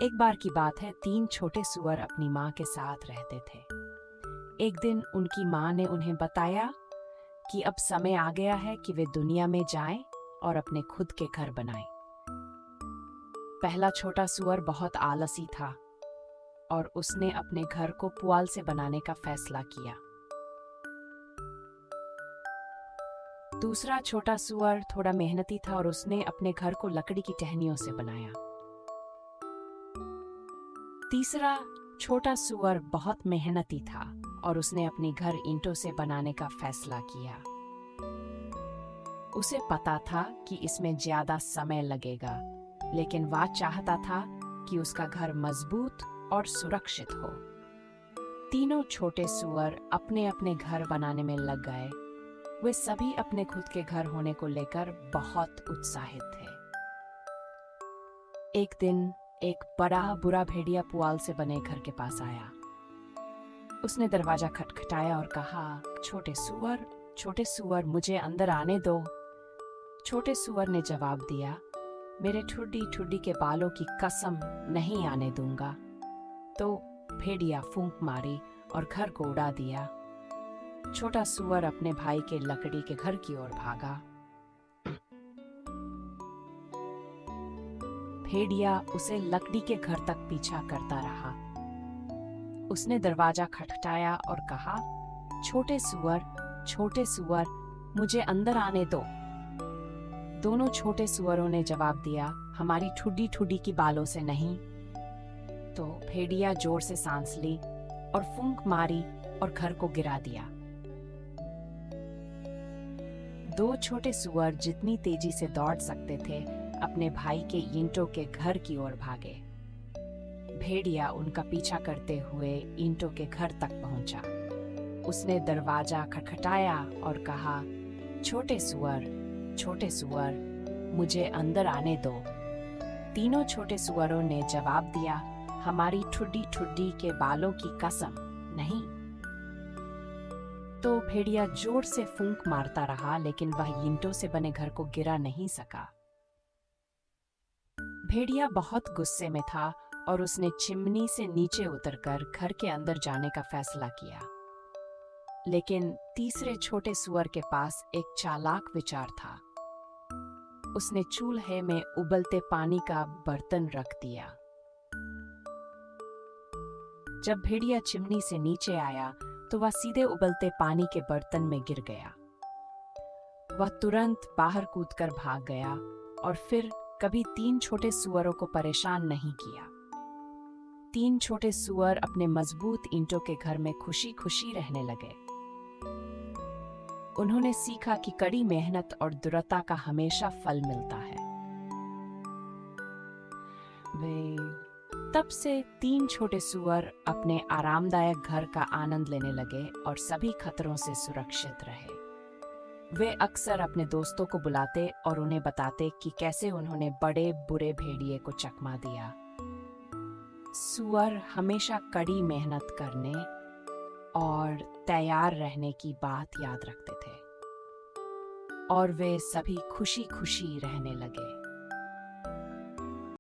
एक बार की बात है, तीन छोटे सुअर अपनी माँ के साथ रहते थे। एक दिन उनकी माँ ने उन्हें बताया कि अब समय आ गया है कि वे दुनिया में जाएं और अपने खुद के घर बनाएं। पहला छोटा सुअर बहुत आलसी था और उसने अपने घर को पुआल से बनाने का फैसला किया। दूसरा छोटा सुअर थोड़ा मेहनती था और उसने अपने घर को लकड़ी की टहनियों से बनाया। तीसरा छोटा सुअर बहुत मेहनती था और उसने अपनी घर ईंटों से बनाने का फैसला किया। उसे पता था कि इसमें ज्यादा समय लगेगा, लेकिन वह चाहता था कि उसका घर मजबूत और सुरक्षित हो। तीनों छोटे सुअर अपने अपने घर बनाने में लग गए। वे सभी अपने खुद के घर होने को लेकर बहुत उत्साहित थे। एक दिन एक बड़ा बुरा भेड़िया पुआल से बने घर के पास आया। उसने दरवाजा खटखटाया और कहा, छोटे सुअर, मुझे अंदर आने दो। छोटे सुअर ने जवाब दिया, मेरे ठुड्डी ठुड्डी के बालों की कसम, नहीं आने दूंगा। तो भेड़िया फूंक मारी और घर को उड़ा दिया। छोटा सुअर अपने भाई के लकड़ी के घर की ओर भागा। भेड़िया उसे लकड़ी के घर तक पीछा करता रहा। उसने दरवाजा खटखटाया और कहा, छोटे सुअर, मुझे अंदर आने दो। दोनों छोटे सुअरों ने जवाब दिया, हमारी ठुड्डी ठुड्डी की बालों से नहीं। तो भेड़िया जोर से सांस ली और फूंक मारी और घर को गिरा दिया। दो छोटे सुअर जितनी तेजी से दौड़ सकते थे, अपने भाई के ईंटों के घर की ओर भागे। भेड़िया उनका पीछा करते हुए ईंटों के घर तक पहुंचा। उसने दरवाजा खटखटाया और कहा, छोटे सुअर, मुझे अंदर आने दो। तीनों छोटे सुअरों ने जवाब दिया, हमारी ठुड्डी ठुड्डी के बालों की कसम, नहीं। तो भेड़िया जोर से फूंक मारता रहा, लेकिन वह ईंटों से बने घर को गिरा नहीं सका। भेड़िया बहुत गुस्से में था और उसने चिमनी से नीचे उतरकर घर के अंदर जाने का फैसला किया। लेकिन तीसरे छोटे सुअर के पास एक चालाक विचार था। उसने चूल्हे में उबलते पानी का बर्तन रख दिया। जब भेड़िया चिमनी से नीचे आया तो वह सीधे उबलते पानी के बर्तन में गिर गया। वह तुरंत बाहर कूदकर भाग गया और फिर कभी तीन छोटे सुअरों को परेशान नहीं किया। तीन छोटे सुअर अपने मजबूत ईंटों के घर में खुशी खुशी रहने लगे। उन्होंने सीखा कि कड़ी मेहनत और दृढ़ता का हमेशा फल मिलता है। तब से तीन छोटे सुअर अपने आरामदायक घर का आनंद लेने लगे और सभी खतरों से सुरक्षित रहे। वे अक्सर अपने दोस्तों को बुलाते और उन्हें बताते कि कैसे उन्होंने बड़े बुरे भेड़िए को चकमा दिया। सुअर हमेशा कड़ी मेहनत करने और तैयार रहने की बात याद रखते थे और वे सभी खुशी खुशी रहने लगे।